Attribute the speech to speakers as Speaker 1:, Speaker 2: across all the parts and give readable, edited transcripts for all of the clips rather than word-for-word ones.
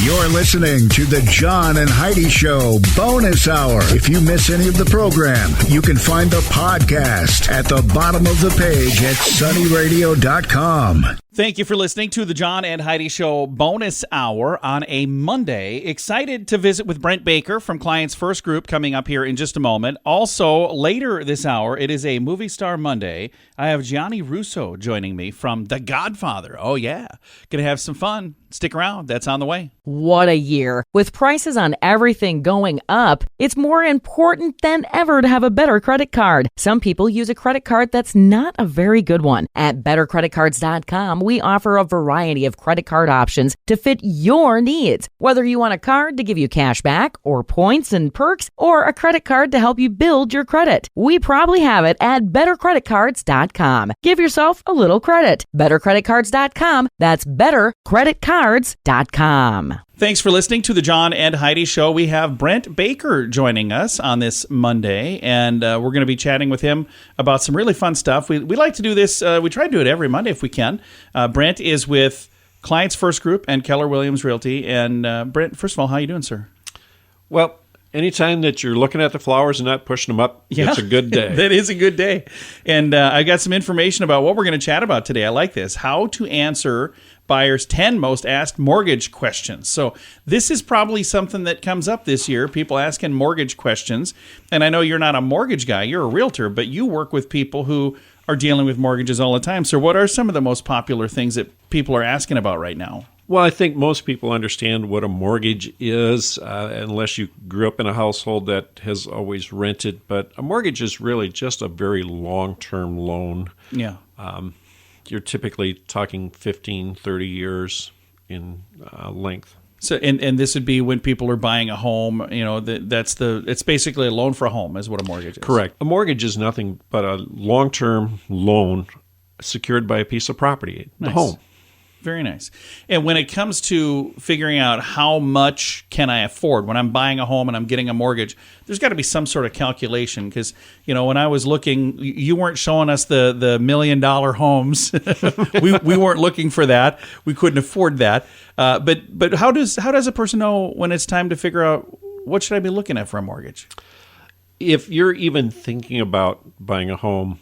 Speaker 1: You're listening to the John and Heidi Show Bonus Hour. If you miss any of the program, you can find the podcast at the bottom of the page at sunnyradio.com.
Speaker 2: Thank you for listening to the John and Heidi Show Bonus Hour on a Monday. Excited to visit with Brent Baker from Clients First Group coming up here in just a moment. Also, later this hour, it is a Movie Star Monday. I have Gianni Russo joining me from The Godfather. Oh, yeah. Going to have some fun. Stick around. That's on the way.
Speaker 3: What a year. With prices on everything going up, it's more important than ever to have a better credit card. Some people use a credit card that's not a very good one. At bettercreditcards.com, we offer a variety of credit card options to fit your needs. Whether you want a card to give you cash back or points and perks, or a credit card to help you build your credit, we probably have it at bettercreditcards.com. Give yourself a little credit. Bettercreditcards.com. That's bettercreditcards.com.
Speaker 2: Thanks for listening to the John and Heidi Show. We have Brent Baker joining us on this Monday, and we're going to be chatting with him about some really fun stuff. We like to do this. We try to do it every Monday if we can. Brent is with Clients First Group and Keller Williams Realty. And Brent, first of all, how are you doing, sir?
Speaker 4: Well, anytime that you're looking at the flowers and not pushing them up, it's a good day.
Speaker 2: That is a good day. And I got some information about what we're going to chat about today. I like this. How to answer buyers' 10 most asked mortgage questions. So this is probably something that comes up this year, people asking mortgage questions. And I know you're not a mortgage guy, you're a realtor, but you work with people who are dealing with mortgages all the time. So what are some of the most popular things that people are asking about right now?
Speaker 4: Well, I think most people understand what a mortgage is, unless you grew up in a household that has always rented. But a mortgage is really just a very long-term loan.
Speaker 2: Yeah.
Speaker 4: You're typically talking 15, 30 years in length.
Speaker 2: So, and this would be when people are buying a home, you know, it's basically a loan for a home is what a mortgage is.
Speaker 4: Correct. A mortgage is nothing but a long-term loan secured by a piece of property, the home.
Speaker 2: Very nice. And when it comes to figuring out how much can I afford, when I'm buying a home and I'm getting a mortgage, there's got to be some sort of calculation because, you know, when I was looking, you weren't showing us the $1 million homes. we weren't looking for that. We couldn't afford that. But how does a person know when it's time to figure out what should I be looking at for a mortgage?
Speaker 4: If you're even thinking about buying a home,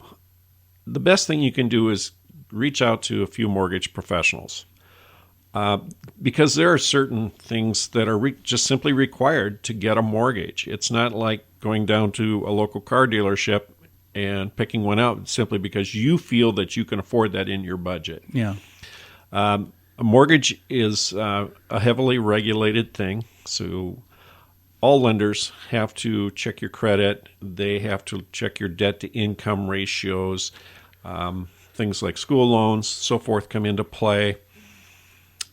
Speaker 4: the best thing you can do is reach out to a few mortgage professionals because there are certain things that are just simply required to get a mortgage. It's not like going down to a local car dealership and picking one out simply because you feel that you can afford that in your budget.
Speaker 2: Yeah.
Speaker 4: A mortgage is a heavily regulated thing, so all lenders have to check your credit. They have to check your debt-to-income ratios. Things like school loans, so forth, come into play.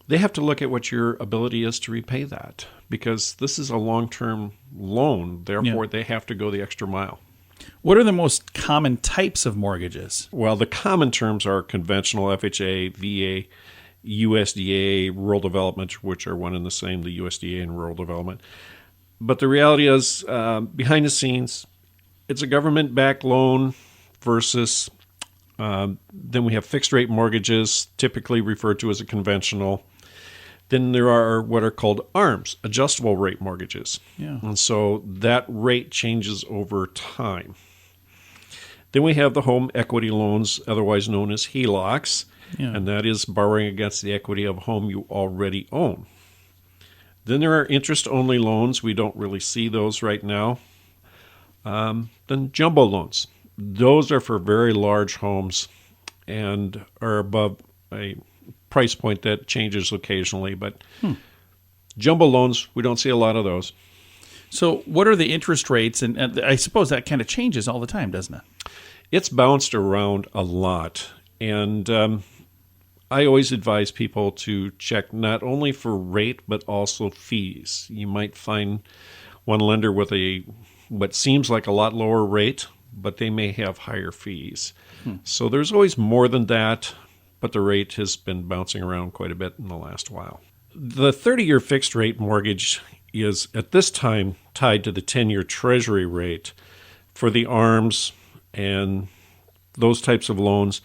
Speaker 4: They have to look at what your ability is to repay that because this is a long-term loan. Therefore, They have to go the extra mile.
Speaker 2: What are the most common types of mortgages?
Speaker 4: Well, the common terms are conventional FHA, VA, USDA, rural development, which are one and the same, the USDA and rural development. But the reality is, behind the scenes, it's a government-backed loan versus then we have fixed-rate mortgages, typically referred to as a conventional. Then there are what are called ARMs, adjustable-rate mortgages.
Speaker 2: Yeah.
Speaker 4: And so that rate changes over time. Then we have the home equity loans, otherwise known as HELOCs, and that is borrowing against the equity of a home you already own. Then there are interest-only loans. We don't really see those right now. Then jumbo loans. Those are for very large homes and are above a price point that changes occasionally. But jumbo loans, we don't see a lot of those.
Speaker 2: So what are the interest rates? And I suppose that kind of changes all the time, doesn't it?
Speaker 4: It's bounced around a lot. And I always advise people to check not only for rate, but also fees. You might find one lender with what seems like a lot lower rate, but they may have higher fees. So there's always more than that, but the rate has been bouncing around quite a bit in the last while. The 30-year fixed rate mortgage is at this time tied to the 10-year Treasury rate. For the ARMs and those types of loans,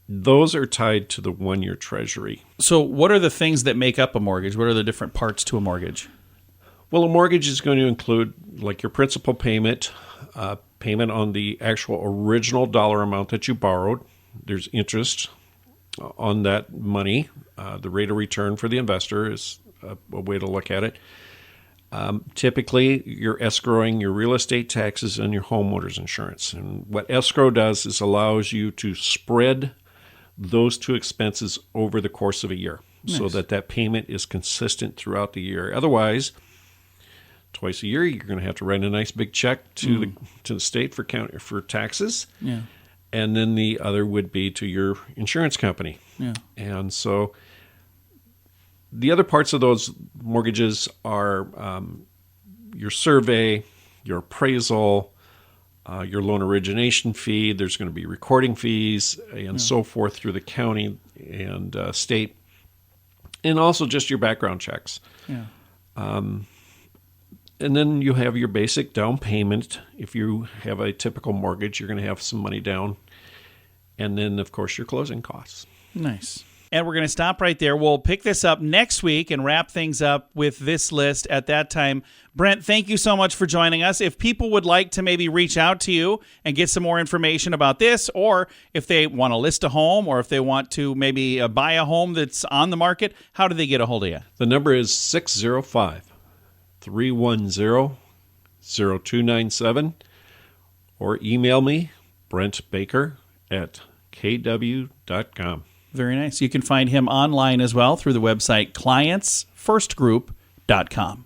Speaker 4: Those are tied to the 1-year Treasury.
Speaker 2: So what are the things that make up a mortgage? What are the different parts to a mortgage?
Speaker 4: Well, a mortgage is going to include like your principal payment, payment on the actual original dollar amount that you borrowed. There's interest on that money. The rate of return for the investor is a way to look at it. Typically, you're escrowing your real estate taxes and your homeowner's insurance. And what escrow does is allows you to spread those two expenses over the course of a year. Nice. So that payment is consistent throughout the year. Otherwise, twice a year, you're going to have to write a nice big check to the state for taxes. Yeah. And then the other would be to your insurance company. Yeah. And so the other parts of those mortgages are your survey, your appraisal, your loan origination fee. There's going to be recording fees and so forth through the county and state, and also just your background checks. Yeah. And then you have your basic down payment. If you have a typical mortgage, you're going to have some money down. And then, of course, your closing costs.
Speaker 2: Nice. And we're going to stop right there. We'll pick this up next week and wrap things up with this list at that time. Brent, thank you so much for joining us. If people would like to maybe reach out to you and get some more information about this, or if they want to list a home, or if they want to maybe buy a home that's on the market, how do they get a hold of you?
Speaker 4: The number is 605-310-0297, or email me, brentbaker@kw.com.
Speaker 2: Very nice. You can find him online as well through the website clientsfirstgroup.com.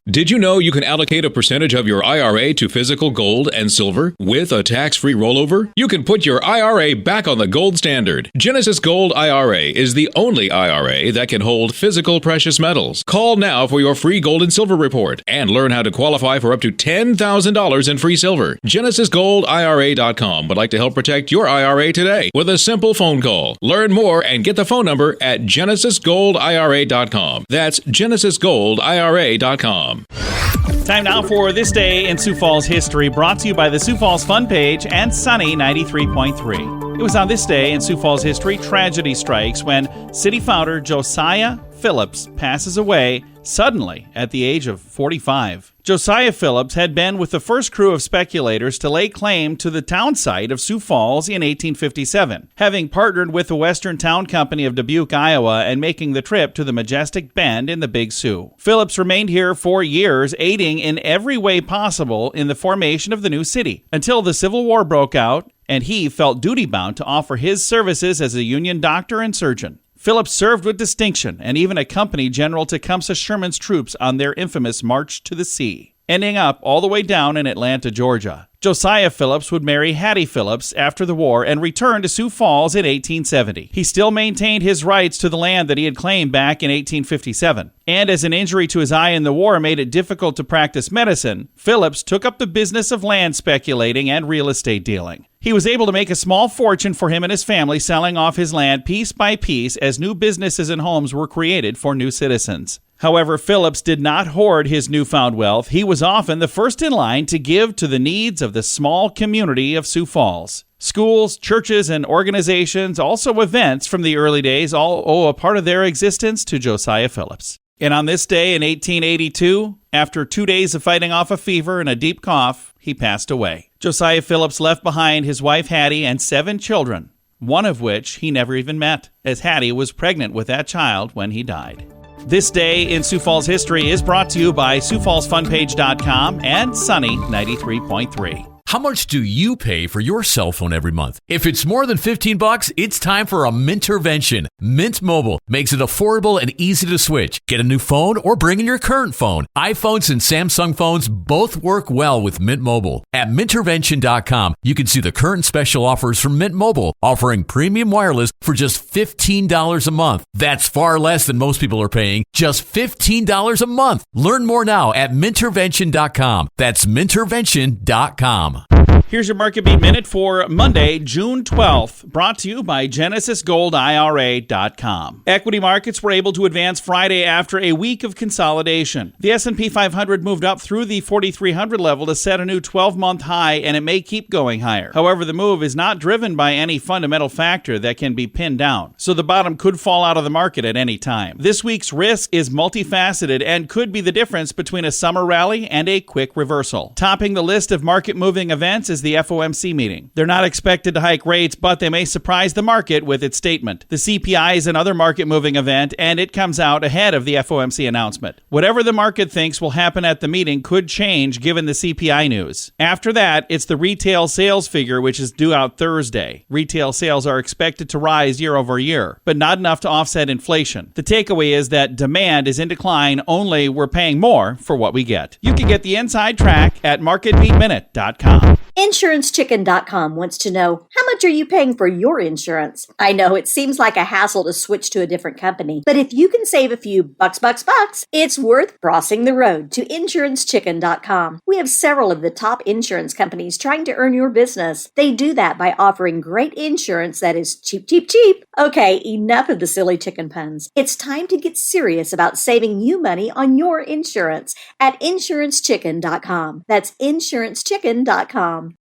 Speaker 5: Did you know you can allocate a percentage of your IRA to physical gold and silver with a tax-free rollover? You can put your IRA back on the gold standard. Genesis Gold IRA is the only IRA that can hold physical precious metals. Call now for your free gold and silver report and learn how to qualify for up to $10,000 in free silver. GenesisGoldIRA.com would like to help protect your IRA today with a simple phone call. Learn more and get the phone number at GenesisGoldIRA.com. That's GenesisGoldIRA.com.
Speaker 2: Time now for This Day in Sioux Falls History, brought to you by the Sioux Falls Fun Page and Sunny 93.3. It was on this day in Sioux Falls history tragedy strikes when city founder Josiah Phillips passes away suddenly at the age of 45. Josiah Phillips had been with the first crew of speculators to lay claim to the town site of Sioux Falls in 1857, having partnered with the Western Town Company of Dubuque, Iowa, and making the trip to the majestic Bend in the Big Sioux. Phillips remained here for years, aiding in every way possible in the formation of the new city, until the Civil War broke out, and he felt duty-bound to offer his services as a Union doctor and surgeon. Phillips served with distinction and even accompanied General Tecumseh Sherman's troops on their infamous March to the Sea, ending up all the way down in Atlanta, Georgia. Josiah Phillips would marry Hattie Phillips after the war and return to Sioux Falls in 1870. He still maintained his rights to the land that he had claimed back in 1857. And as an injury to his eye in the war made it difficult to practice medicine, Phillips took up the business of land speculating and real estate dealing. He was able to make a small fortune for him and his family selling off his land piece by piece as new businesses and homes were created for new citizens. However, Phillips did not hoard his newfound wealth. He was often the first in line to give to the needs of the small community of Sioux Falls. Schools, churches, and organizations, also events from the early days, all owe a part of their existence to Josiah Phillips. And on this day in 1882, after 2 days of fighting off a fever and a deep cough, he passed away. Josiah Phillips left behind his wife Hattie and 7 children, one of which he never even met, as Hattie was pregnant with that child when he died. This Day in Sioux Falls History is brought to you by SiouxFallsFunPage.com and Sunny 93.3.
Speaker 6: How much do you pay for your cell phone every month? If it's more than $15, it's time for a Mintervention. Mint Mobile makes it affordable and easy to switch. Get a new phone or bring in your current phone. iPhones and Samsung phones both work well with Mint Mobile. At Mintervention.com, you can see the current special offers from Mint Mobile, offering premium wireless for just $15 a month. That's far less than most people are paying, just $15 a month. Learn more now at Mintervention.com. That's Mintervention.com.
Speaker 2: Here's your Market Beat Minute for Monday, June 12th, brought to you by GenesisGoldIRA.com. Equity markets were able to advance Friday after a week of consolidation. The S&P 500 moved up through the 4,300 level to set a new 12-month high, and it may keep going higher. However, the move is not driven by any fundamental factor that can be pinned down, so the bottom could fall out of the market at any time. This week's risk is multifaceted and could be the difference between a summer rally and a quick reversal. Topping the list of market-moving events is the FOMC meeting. They're not expected to hike rates, but they may surprise the market with its statement. The CPI is another market-moving event, and it comes out ahead of the FOMC announcement. Whatever the market thinks will happen at the meeting could change given the CPI news. After that, it's the retail sales figure, which is due out Thursday. Retail sales are expected to rise year over year, but not enough to offset inflation. The takeaway is that demand is in decline, only we're paying more for what we get. You can get the inside track at MarketBeatMinute.com.
Speaker 7: InsuranceChicken.com wants to know, how much are you paying for your insurance? I know it seems like a hassle to switch to a different company, but if you can save a few bucks, it's worth crossing the road to InsuranceChicken.com. We have several of the top insurance companies trying to earn your business. They do that by offering great insurance that is cheap. Okay, enough of the silly chicken puns. It's time to get serious about saving you money on your insurance at InsuranceChicken.com. That's InsuranceChicken.com.